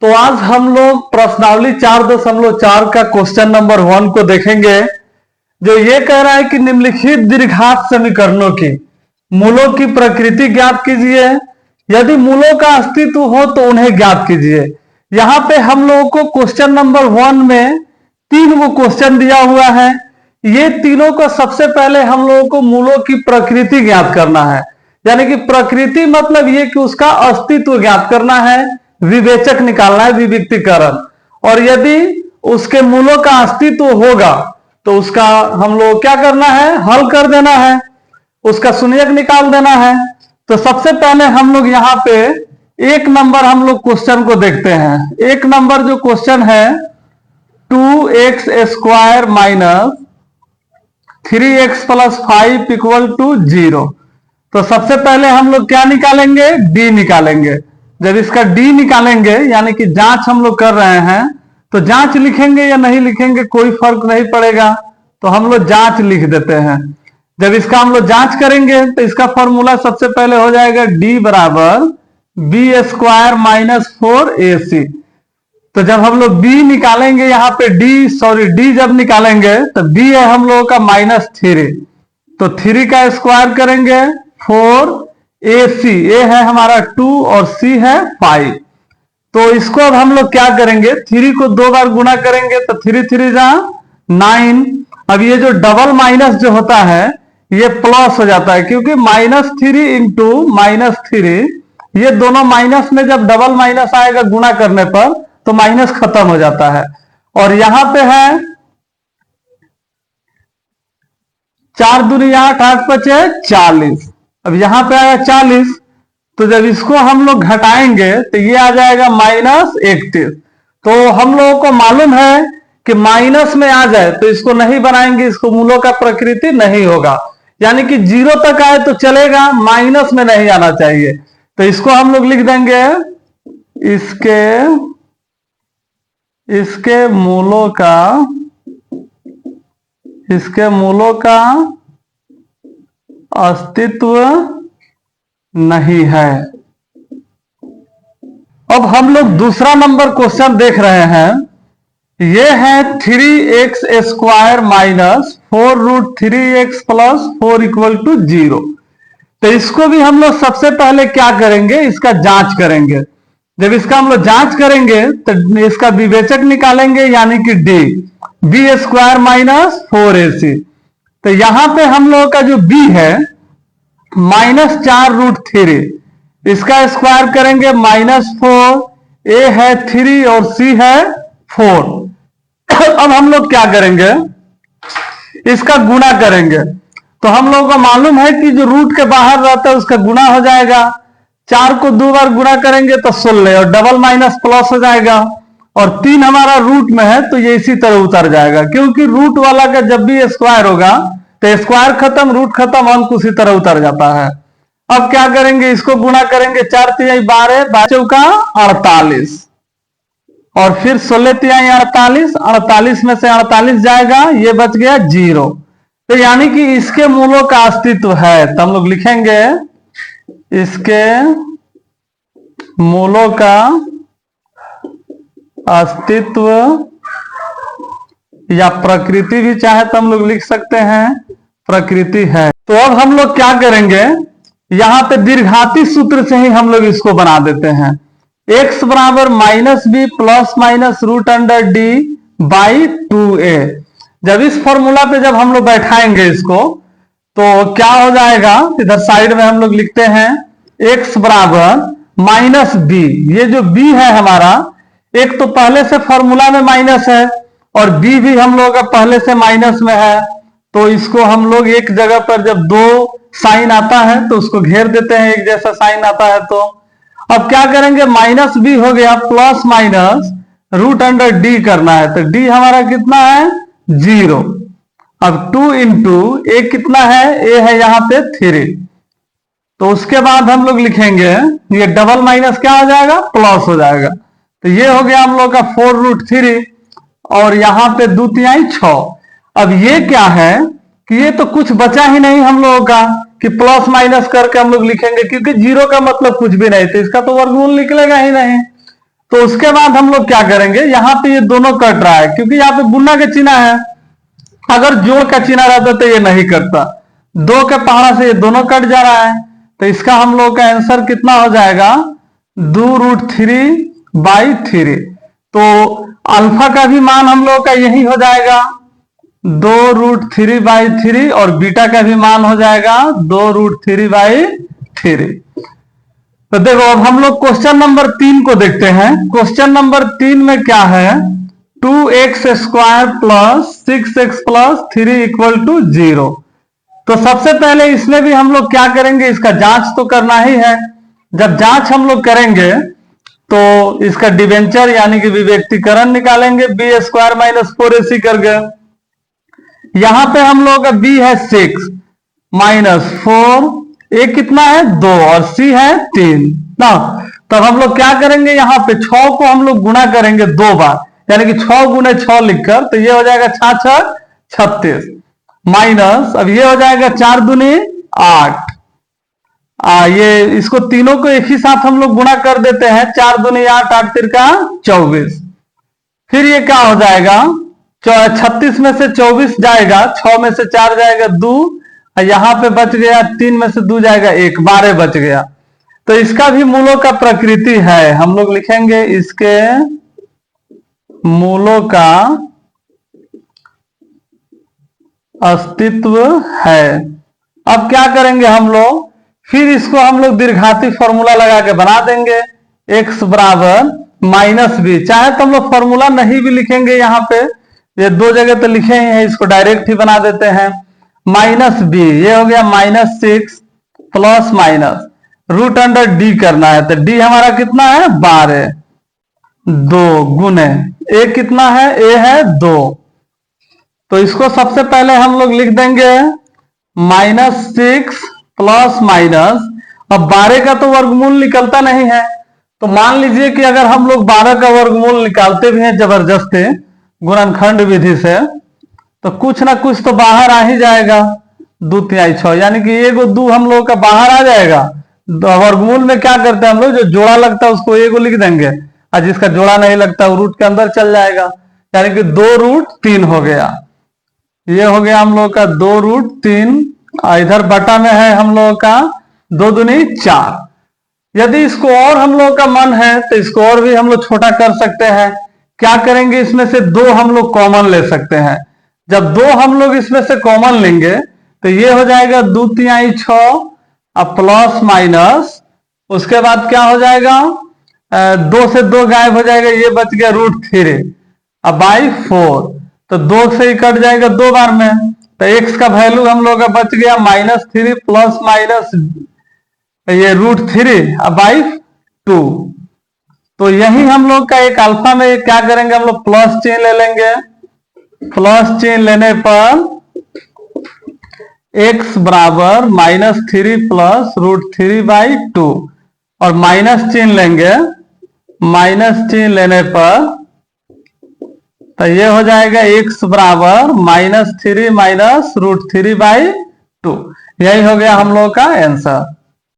तो आज हम लोग प्रश्नावली 4.4 का क्वेश्चन नंबर 1 को देखेंगे, जो ये कह रहा है कि निम्नलिखित द्विघात समीकरणों की मूलों की प्रकृति ज्ञात कीजिए। यदि मूलों का अस्तित्व हो तो उन्हें ज्ञात कीजिए। यहाँ पे हम लोगों को क्वेश्चन नंबर 1 में 3 वो क्वेश्चन दिया हुआ है। ये तीनों को सबसे पहले हम लोगों को मूलों की प्रकृति ज्ञात करना है। यानी कि प्रकृति मतलब ये कि उसका अस्तित्व ज्ञात करना है, विवेचक निकालना है, विविक्तीकरण। और यदि उसके मूलों का अस्तित्व होगा तो उसका हम लोग क्या करना है, हल कर देना है, उसका शून्यक निकाल देना है। तो सबसे पहले हम लोग यहाँ पे 1 नंबर हम लोग क्वेश्चन को देखते हैं। 1 नंबर जो क्वेश्चन है 2x square minus 3x plus 5 equal to 0। तो सबसे पहले हम लोग क्या निकालेंगे, d निकालेंगे। जब इसका d निकालेंगे यानी कि जांच हम लोग कर रहे हैं, तो जांच लिखेंगे या नहीं लिखेंगे कोई फर्क नहीं पड़ेगा, तो हम लोग जांच लिख देते हैं। जब इसका हम लोग जांच करेंगे तो इसका फॉर्मूला सबसे पहले हो जाएगा d बराबर बी स्क्वायर माइनस 4ac। तो जब हम लोग b निकालेंगे यहाँ पे d जब निकालेंगे तो b है हम लोगों का -3, तो 3 का स्क्वायर करेंगे 4ac, a है हमारा 2 और c है 5। तो इसको अब हम लोग क्या करेंगे, 3 को 2 बार गुणा करेंगे तो 3 3 जा 9। अब ये जो डबल माइनस जो होता है ये प्लस हो जाता है, क्योंकि -3 इंटू -3, ये दोनों माइनस में जब डबल माइनस आएगा गुणा करने पर तो माइनस खत्म हो जाता है। और यहां पे है 4 दूनी 8, 8 पचे 40। अब यहां पे आया 40, तो जब इसको हम लोग घटाएंगे तो ये आ जाएगा -31। तो हम लोगों को मालूम है कि माइनस में आ जाए तो इसको नहीं बनाएंगे, इसको मूलों का प्रकृति नहीं होगा। यानी कि 0 तक आए तो चलेगा, माइनस में नहीं आना चाहिए। तो इसको हम लोग लिख देंगे इसके मूलों का अस्तित्व नहीं है। अब हम लोग दूसरा नंबर क्वेश्चन देख रहे हैं। ये है 3x square minus 4√3x plus 4 equal to 0। तो इसको भी हम लोग सबसे पहले क्या करेंगे, इसका जांच करेंगे। जब इसका हम लोग जांच करेंगे तो इसका विवेचक निकालेंगे, यानी कि d, b square minus 4ac। तो यहां पे हम लोगों का जो b है -4√3, इसका स्क्वायर करेंगे -4, a है 3 और c है 4। अब हम लोग क्या करेंगे, इसका गुणा करेंगे। तो हम लोगों को मालूम है कि जो रूट के बाहर रहता है उसका गुणा हो जाएगा। 4 को 2 बार गुणा करेंगे तो 16, और डबल माइनस प्लस हो जाएगा। और 3 हमारा रूट में है तो ये इसी तरह उतर जाएगा, क्योंकि रूट वाला का जब भी स्क्वायर होगा तो स्क्वायर खत्म, रूट खत्म, अंक उसी तरह उतर जाता है। अब क्या करेंगे, इसको गुणा करेंगे, 4 3 12, 12 का 48, और फिर 16 3 48, 48 में से 48 जाएगा, ये बच गया 0। तो यानी कि इसके मूलों का अस्तित्व है। तो हम लोग लिखेंगे इसके मूलों का अस्तित्व, या प्रकृति भी चाहे तो हम लोग लिख सकते हैं, प्रकृति है। तो अब हम लोग क्या करेंगे, यहां पे दीर्घाती सूत्र से ही हम लोग इसको बना देते हैं। x बराबर -b plus minus √d by 2a। जब इस फॉर्मूला पे जब हम लोग बैठाएंगे इसको तो क्या हो जाएगा, इधर साइड में हम लोग लिखते हैं x बराबर -b। ये जो b है हमारा, एक तो पहले से फॉर्मूला में माइनस है और b भी हम लोग का पहले से माइनस में है। तो इसको हम लोग एक जगह पर जब 2 साइन आता है तो उसको घेर देते हैं, एक जैसा साइन आता है। तो अब क्या करेंगे, -b हो गया, प्लस माइनस √d करना है। तो d हमारा कितना है, 0। अब 2 इंटू a कितना है, a है यहाँ पे 3। तो उसके बाद हम लोग लिखेंगे, ये डबल माइनस क्या हो जाएगा, प्लस हो जाएगा। तो ये हो गया हम लोग का 4√3, और यहाँ पे 2 3 6। अब ये क्या है कि ये तो कुछ बचा ही नहीं हम लोगों का कि प्लस माइनस करके हम लोग लिखेंगे, क्योंकि 0 का मतलब कुछ भी नहीं, तो इसका तो वर्गमूल निकलेगा ही नहीं। तो उसके बाद हम लोग क्या करेंगे, यहां पे ये दोनों कट रहा है क्योंकि यहाँ पे गुना का चिन्ह है। अगर जोड़ का चिन्ह रहता तो ये नहीं करता। 2 के पहाड़ा से ये दोनों कट जा रहा है, तो इसका हम लोग का आंसर कितना हो जाएगा, 2√3/3। तो अल्फा का भी मान हम लोग का यही हो जाएगा 2√3/3 और बीटा का भी मान हो जाएगा 2√3/3। तो देखो अब हम लोग क्वेश्चन नंबर 3 को देखते हैं। क्वेश्चन नंबर 3 में क्या है, 2x² + 6x + 3 = 0। तो सबसे पहले इसमें भी हम लोग क्या करेंगे, इसका जांच तो करना ही है। जब जांच हम लोग करेंगे तो इसका डिवेंचर यानी कि विवेक्तीकरण निकालेंगे, b² - 4ac करके। यहां पे हम लोग का b है 6 - 4, a कितना है 2 और c है 3 ना। तब हम लोग क्या करेंगे, यहां पे 6 को हम लोग गुणा करेंगे 2 बार, यानी कि 6 × 6 लिखकर, तो ये हो जाएगा 6×6 = 36 माइनस, अब ये हो जाएगा 4 दूनी 8। ये इसको तीनों को एक ही साथ हम लोग गुणा कर देते हैं, 4 दूनी 8, 8 तिरका 24। फिर ये क्या हो जाएगा, 36 में से 24 जाएगा, 6 में से 4 जाएगा 2, यहां पे बच गया 3 में से 2 जाएगा 1, 12 बच गया। तो इसका भी मूलों का प्रकृति है, हम लोग लिखेंगे इसके मूलों का अस्तित्व है। अब क्या करेंगे हम लोग, फिर इसको हम लोग दीर्घाती फॉर्मूला लगा के बना देंगे, x = -b। चाहे तो हम लोग फॉर्मूला नहीं भी लिखेंगे, यहाँ पे ये 2 जगह तो लिखे ही हैं, इसको डायरेक्ट ही बना देते हैं। -b ये हो गया -6 ± √d करना है, तो d हमारा कितना है 12, 2 गुने a कितना है, a है 2। तो इसको सबसे पहले हम लोग लिख देंगे -6 ± अब 12 का तो वर्गमूल निकलता नहीं है, तो मान लीजिए कि अगर हम लोग 12 का वर्गमूल निकालते भी हैं जबरदस्ती गुणनखंड विधि से, तो कुछ ना कुछ तो बाहर आ ही जाएगा, 2 × 6 यानी कि 1 2 हम लोग का बाहर आ जाएगा। वर्गमूल में क्या करते हैं हम लोग, जो जोड़ा लगता है उसको 1 लिख देंगे, और जिसका जोड़ा नहीं लगता वो रूट के अंदर चल जाएगा, यानी कि 2√3 हो गया। ये हो गया हम लोग का 2√3, इधर बटा में है हम लोगों का 2 दूनी 4। यदि इसको और हम लोग का मन है तो इसको और भी हम लोग छोटा कर सकते हैं। क्या करेंगे, इसमें से 2 हम लोग कॉमन ले सकते हैं। जब 2 हम लोग इसमें से कॉमन लेंगे तो ये हो जाएगा 2 × 6 अब प्लस माइनस, उसके बाद क्या हो जाएगा, 2 से 2 गायब हो जाएगा, ये बच गया √3 अब /4, तो 2 से ही कट जाएगा 2 बार में, तो x का वैल्यू हम लोग का बच गया -3 प्लस माइनस ये √3 अब /2। तो यही हम लोग का एक अल्फा में क्या करेंगे, हम लोग प्लस चिन्ह ले लेंगे। प्लस चिन्ह लेने पर x बराबर -3 प्लस √3/2 और माइनस चिन्ह लेंगे, माइनस चिन्ह लेने पर तो ये हो जाएगा x बराबर -3 - √3/2। यही हो गया हम लोग का आंसर।